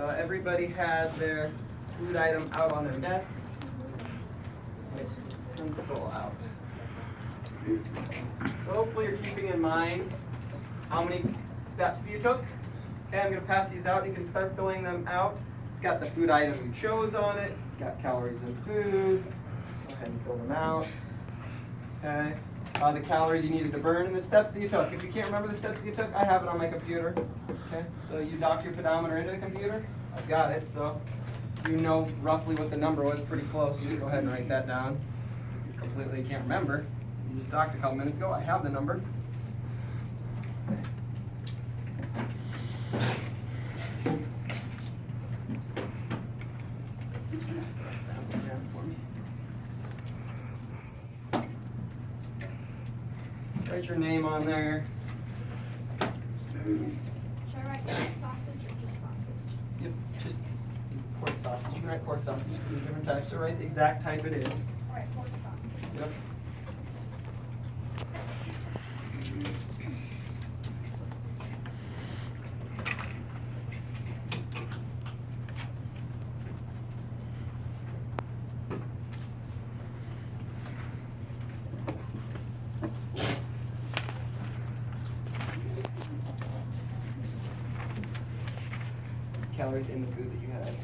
So everybody has their food item out on their desk. Pencil out. So hopefully you're keeping in mind how many steps you took. Okay, I'm going to pass these out. You can start filling them out. It's got the food item you chose on it. It's got calories in food. Go ahead and fill them out. Okay. The calories you needed to burn and the steps that you took. If you can't remember the steps that you took, I have it on my computer. Okay. So you dock your pedometer into the computer. I've got it. So you know roughly what the number was. Pretty close. Just go ahead and write that down. If you completely can't remember, you just docked a couple minutes ago. I have the number. Write your name on there. Should I write sausage or just sausage? Yep, just pork sausage. You can write pork sausage. There's different types, so write the exact type it is. All right, pork sausage. Yep. Calories in the food that you had. 60.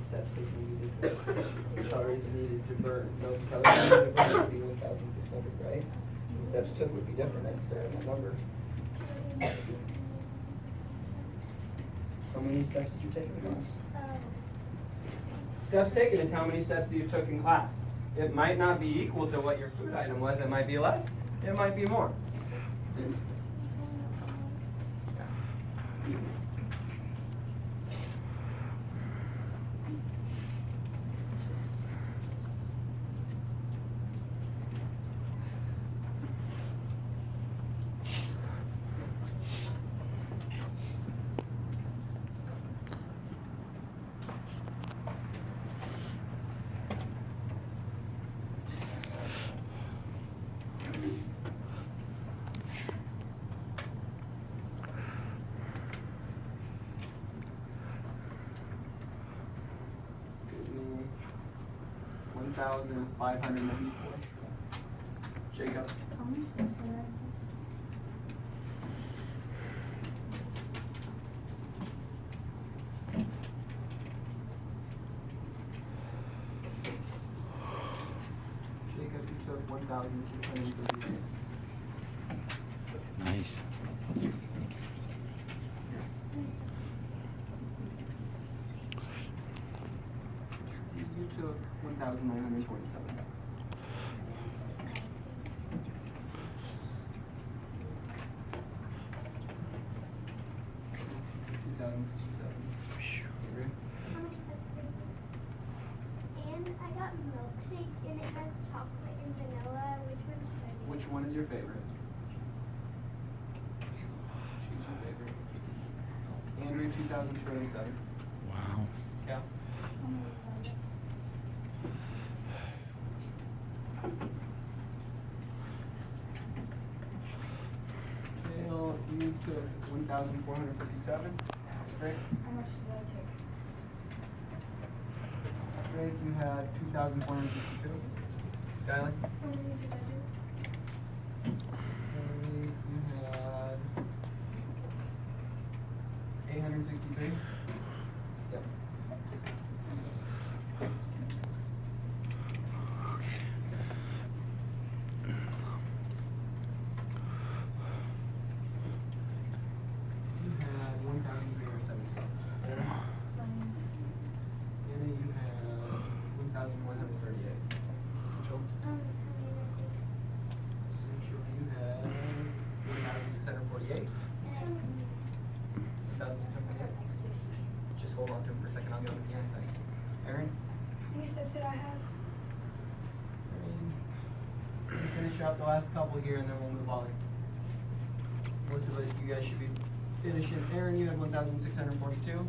Steps that you needed. Calories needed to burn. No, calories needed to burn would be 1,600, right? The steps took would be different necessarily in that number. How many steps did you take in class? Steps taken is how many steps that you took in class. It might not be equal to what your food item was. It might be less. It might be more. See? Yeah. Sydney, 1,594. Jacob. Jacob, you took 1,633. Nice. You took 1,927. And I got milkshake and it has chocolate and vanilla. Which one should I do? Which one is your favorite? Choose your favorite. Andrew, 2,207. Wow. Yeah. Dale, you took 1,457. Great. How much did I take? Greg, you had 2,462. Skylar? How many did I do? You had 863. Yep. You had 1,317. Anna, you had 1,138. Mitchell? Mitchell, you had 1,648. 1,648. Just hold on to him for a second. I'll go with the end. Thanks. Aaron? How many steps did I have? We'll finish out the last couple here and then we'll move on. Most of it, you guys should be finishing. Aaron, you had 1,642.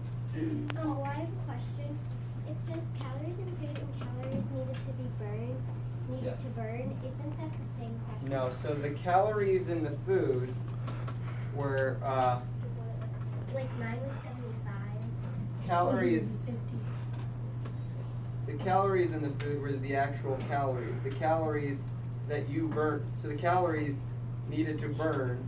Oh, I have a question. It says calories in food and calories needed to be burned. Yes. To burn. Isn't that the same thing? No, so the calories in the food were, Like mine was 75. calories. The calories in the food were the actual calories. The calories that you burnt. So the calories needed to burn.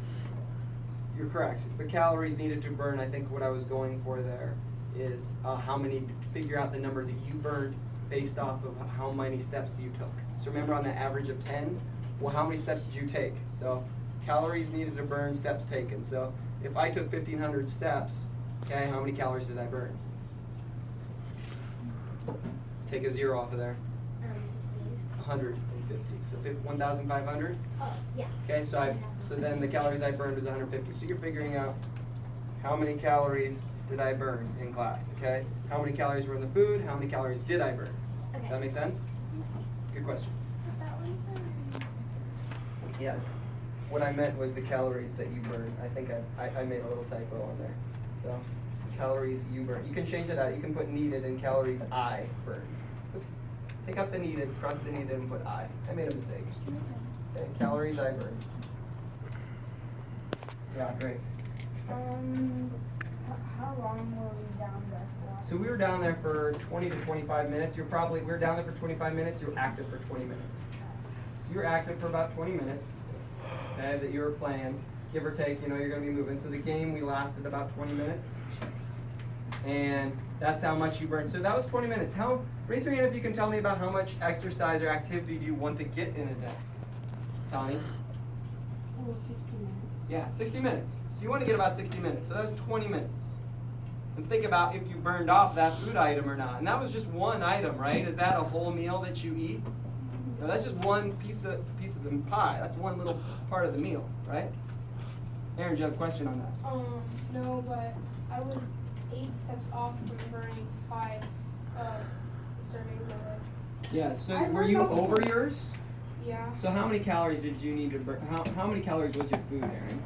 You're correct. The calories needed to burn. I think what I was going for there is how many. Figure out the number that you burned based off of how many steps you took. So remember on the average of 10, well, how many steps did you take? So calories needed to burn, steps taken. So if I took 1,500 steps, okay, how many calories did I burn? Take a 0 off of there. 150. So 1,500. Oh, yeah. Okay, so then the calories I burned was 150. So you're figuring out how many calories did I burn in class, okay? How many calories were in the food? How many calories did I burn? Okay. Does that make sense? Good question. That one's Yes. What I meant was the calories that you burn. I think I made a little typo on there. So calories you burn. You can change it out. You can put needed and calories I burn. Take out the needed, cross the needed, and put I. I made a mistake. Okay, calories I burn. Yeah, great. How long were we down there for? So we were down there for 20 to 25 minutes. We were down there for 25 minutes. You were active for 20 minutes. So you were active for about 20 minutes, okay, that you were playing, give or take, you're going to be moving. So the game, we lasted about 20 minutes. And that's how much you burned. So that was 20 minutes. Raise your hand if you can tell me about how much exercise or activity do you want to get in a day. Tommy? Oh, 60 minutes. Yeah, 60 minutes. So you want to get about 60 minutes. So that's 20 minutes. And think about if you burned off that food item or not. And that was just one item, right? Is that a whole meal that you eat? No, that's just one piece of the pie. That's one little part of the meal, right? Aaron, do you have a question on that? No, but I was 8 steps off from burning 5 servings of it. Yeah, so I were you burned off over one. yours? Yeah. So how many calories did you need to burn? How many calories was your food, Aaron?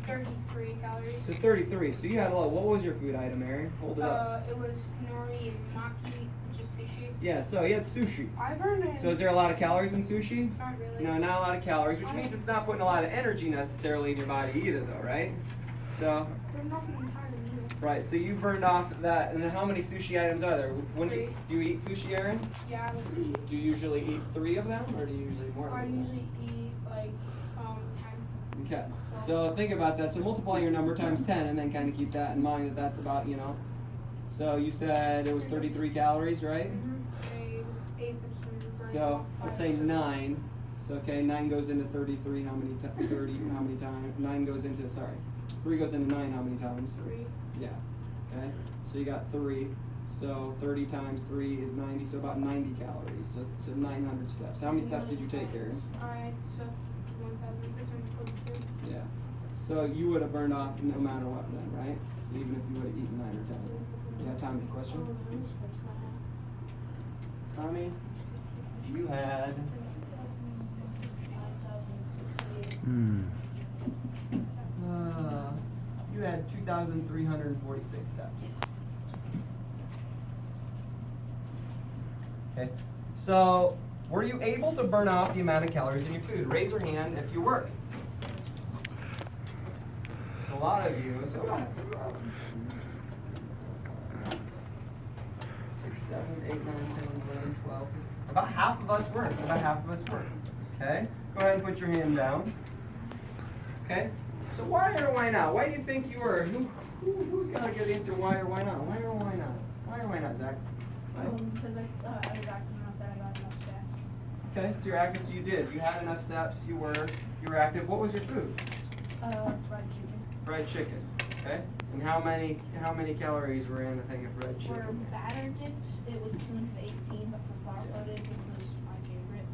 33 calories. So 33. So you had a lot. What was your food item, Aaron? Hold it up. It was nori and maki, just sushi. Yeah, so you had sushi. I burned it. So is there a lot of calories in sushi? Not really. No, not a lot of calories, which means it's not putting a lot of energy necessarily in your body either, though, right? So, There's nothing inside the meal. right, so you burned off that, and then how many sushi items are there? Three. Do you eat sushi, Aaron? Yeah, I was sushi. Do you usually eat 3 of them, or do you usually more? I than that? usually eat like 10. Okay, so think about that. So multiply your number times 10 and then kind of keep that in mind that that's about, So you said it was 33 calories, right? It was 8 steps from burning So off let's 5 say servings. 9. So okay, 9 goes into 33. How many? 30. How many times? 9 goes into 3 goes into 9. How many times? 3. Yeah. Okay. So you got 3. So 30 times 3 is 90. So about 90 calories. So 900 steps. How many steps did you take, Aaron? I took 1,642. Yeah. So you would have burned off no matter what then, right? So even if you would have eaten 9 or 10. Yeah, Tommy, question? Tommy, you had you had 2,346 steps. Okay. So were you able to burn off the amount of calories in your food? Raise your hand if you were. A lot of you, so about 6, 7, 8, 9, 10, 11, 12. About half of us were. So about half of us were. Okay? Go ahead and put your hand down. Okay? So why or why not? Why do you think you were? Who's got a good answer? Why or why not? Why or why not? Why or why not, Zach? Why? Because I was acting enough that I got enough steps. Okay, so you're active, so you did. You had enough steps, you were active. What was your food? Fried chicken. Fried chicken. Okay? And how many calories were in a thing of fried For chicken? batter dipped, it was 218, but for flour coated, which was my favorite,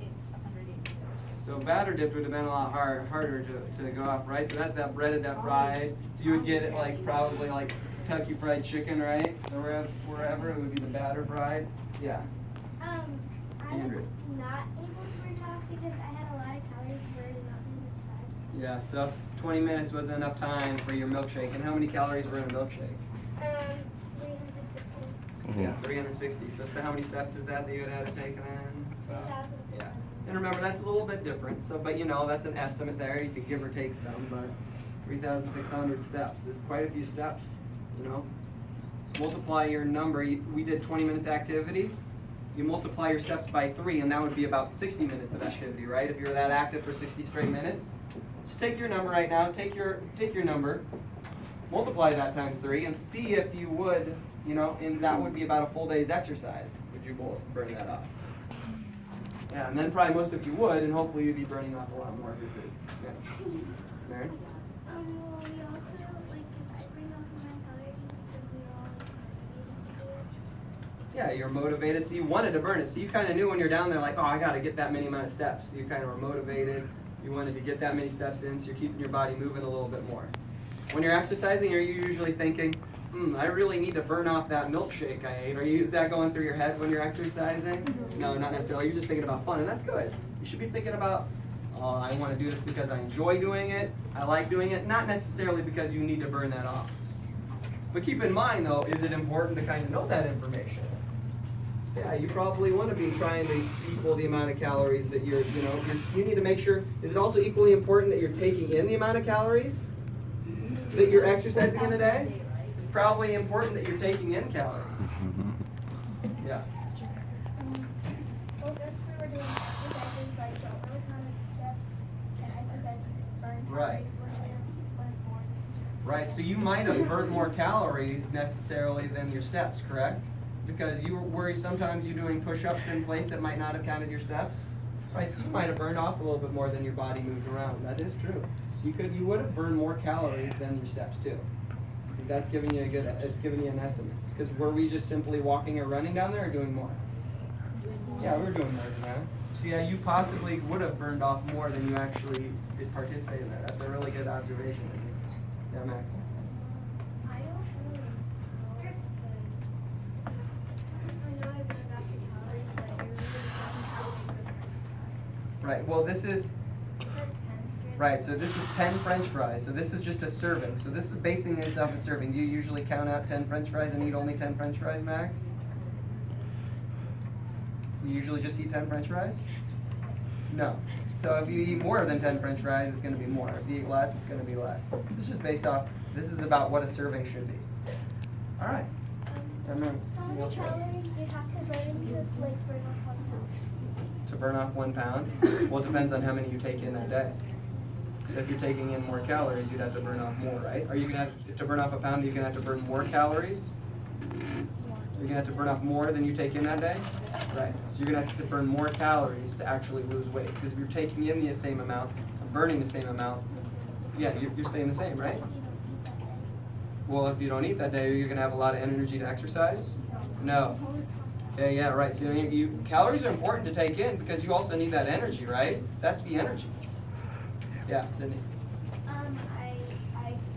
it's 186. So batter dipped would have been a lot harder to go off, right? So that's that breaded, that fried. So you would get it like probably like Kentucky Fried Chicken, right? Or wherever it would be the batter fried. Yeah. I Andrew. was not able to burn off because I had a lot of calories burned and not too much time. Yeah. So 20 minutes wasn't enough time for your milkshake. And how many calories were in a milkshake? 360. Yeah, 360. So how many steps is that you had to take then? 3,000. Yeah. And remember, that's a little bit different. So, but that's an estimate there. You could give or take some, but 3,600 steps is quite a few steps, multiply your number. We did 20 minutes activity. You multiply your steps by 3, and that would be about 60 minutes of activity, right? If you're that active for 60 straight minutes. Just take your number right now. Take your number, multiply that times 3, and see if you would, and that would be about a full day's exercise. Would you burn that off? Yeah, and then probably most of you would, and hopefully you'd be burning off a lot more of your food. Yeah. Mary? Well, we also, like, if I bring off my calories because we all motivated to do exercise. Yeah, you're motivated, so you wanted to burn it. So you kind of knew when you're down there, like, oh, I got to get that many amount of steps. So you kind of were motivated. You wanted to get that many steps in, so you're keeping your body moving a little bit more. When you're exercising, are you usually thinking, I really need to burn off that milkshake I ate? Is that going through your head when you're exercising? No, not necessarily. You're just thinking about fun, and that's good. You should be thinking about, I want to do this because I enjoy doing it, I like doing it, not necessarily because you need to burn that off. But keep in mind, though, is it important to kind of know that information? Yeah, you probably want to be trying to equal the amount of calories that you need to make sure. Is it also equally important that you're taking in the amount of calories that you're exercising in a day? It's probably important that you're taking in calories. Yeah. Well, since we were doing exercises, like, don't know how many steps and exercises burn Right. calories, we're going to burn more. Right, so you might have burnt more calories necessarily than your steps, correct? Because you were worried sometimes you're doing push-ups in place that might not have counted your steps. Right, so you might have burned off a little bit more than your body moved around. That is true. So you would have burned more calories than your steps too. I think that's giving you it's giving you an estimate. Because were we just simply walking or running down there or doing more? Yeah, we were doing more than that. So yeah, you possibly would have burned off more than you actually did participate in that. That's a really good observation, isn't it? Yeah, Max. I don't really know because I know I burned off the calories, but it really doesn't have Right, well this is, it says 10 strips. right, so this is 10 French fries. So this is just a serving. So this is basing this off a serving. Do you usually count out 10 French fries and eat only 10 French fries, Max? You usually just eat 10 French fries? No. So if you eat more than 10 French fries, it's going to be more. If you eat less, it's going to be less. This is just based off, this is about what a serving should be. All right. How many calories do you have to burn to, like, burn off 1 pound? To burn off 1 pound? Well, it depends on how many you take in that day. So if you're taking in more calories, you'd have to burn off more, right? Are you going to have to burn off a pound, you're going to have to burn more calories? You're going to have to burn off more than you take in that day? Right. So you're going to have to burn more calories to actually lose weight. Because if you're taking in the same amount, burning the same amount, yeah, you're staying the same, right? Well, if you don't eat that day, you're going to have a lot of energy to exercise? No. Okay, yeah, right. So calories are important to take in because you also need that energy, right? That's the energy. Yeah, Sydney. I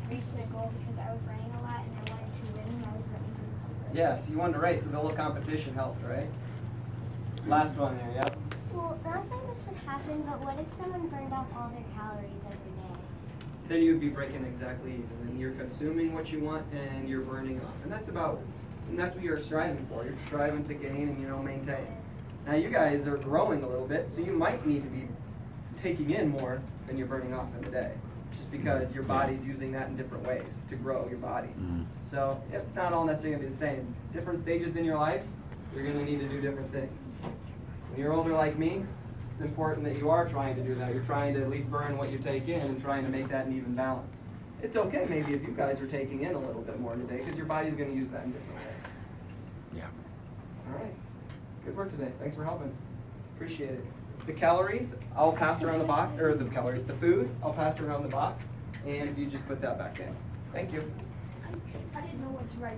reached my goal because I was running a lot and I wanted to win and I was running some. Yeah, so you wanted to race, so the little competition helped, right? Last one there, yep. Well, not saying this should happen, but what if someone burned off all their calories every day? Then you'd be breaking exactly even. And you're consuming what you want and you're burning off. And that's what you're striving for. You're striving to gain and maintain. Now you guys are growing a little bit, so you might need to be taking in more than you're burning off in a day. Just because your body's using that in different ways to grow your body. So it's not all necessarily gonna be the same. Different stages in your life, you're gonna need to do different things. When you're older like me, it's important that you are trying to do that. You're trying to at least burn what you take in and trying to make that an even balance. It's okay maybe if you guys are taking in a little bit more today because your body's going to use that in different ways. Yeah. All right. Good work today. Thanks for helping. Appreciate it. The calories, I'll pass around the box, or the food, I'll pass around the box, and if you just put that back in. Thank you. I didn't know what to write